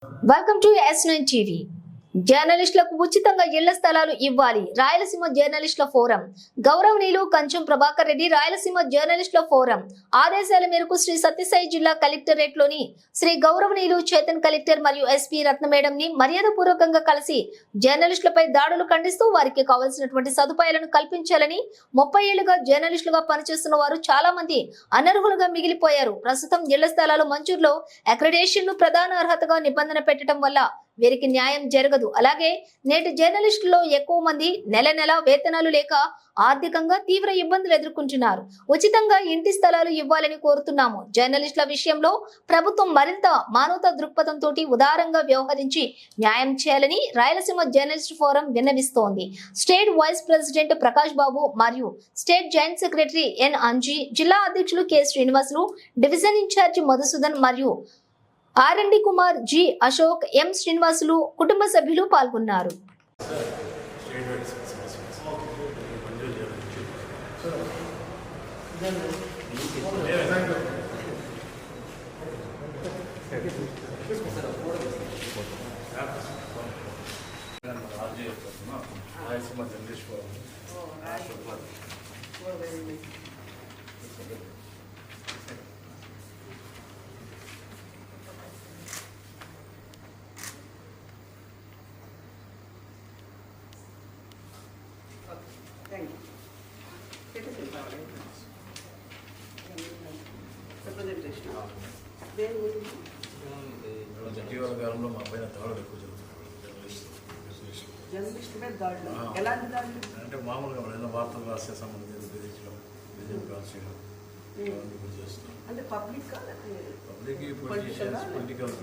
Welcome to S9 TV. జర్నలిస్టులకు ఉచితంగా ఇళ్ల స్థలాలు ఇవ్వాలి. రాయలసీమ జర్నలిస్టుల ఫోరం. గౌరవనీయులు కంచం ప్రభాకర్ రెడ్డి రాయలసీమ జర్నలిస్టుల ఫోరం ఆదేశాల మేరకు శ్రీ సత్యసాయి జిల్లా కలెక్టరేట్ లోని శ్రీ గౌరవనీయులు చేతన్ కలెక్టర్ మరియు ఎస్పీ రత్న మేడం ని మర్యాదపూర్వకంగా కలిసి జర్నలిస్టులపై దాడులు ఖండిస్తూ వారికి కావాల్సినటువంటి సదుపాయాలను కల్పించాలని 30 ఏళ్లుగా జర్నలిస్టులుగా పనిచేస్తున్న వారు చాలా మంది అనర్హులుగా మిగిలిపోయారు. ప్రస్తుతం ఇళ్ల స్థలాలు మంజూరులో అక్రిడేషన్ ను ప్రధాన అర్హతగా నిబంధన పెట్టడం వల్ల వీరికి న్యాయం జరగదు. అలాగే నేటి జర్నలిస్టుల్లో ఎక్కువ మంది నెల వేతనాలు లేక ఆర్థికంగా తీవ్ర ఇబ్బందులు ఎదుర్కొంటున్నారు. ఉచితంగా ఇంటి స్థలాలు ఇవ్వాలని కోరుతున్నాము. జర్నలిస్టుల విషయంలో ప్రభుత్వం మరింత మానవతా దృక్పథంతో ఉదారంగా వ్యవహరించి న్యాయం చేయాలని రాయలసీమ జర్నలిస్ట్ ఫోరం విన్నవిస్తోంది. State vice president Prakash Babu మరియు state joint secretary N Anji, జిల్లా అధ్యక్షులు K Srinivasulu, division in charge Madhusudan మరియు RMD Kumar, G Ashok, M Srinivasulu కుటుంబ సభ్యులు పాల్గొన్నారు. ఇటీవల కాలంలో మా పైన దాడులు ఎక్కువ జరుగుతుంది. అంటే మామూలుగా ఏదైనా వార్తలు రాసే సంబంధించి బెదిరించడం, బెదిరింపు కాల్చేయడం చేస్తున్నాం. అంటే పబ్లిక్ పొలిటికల్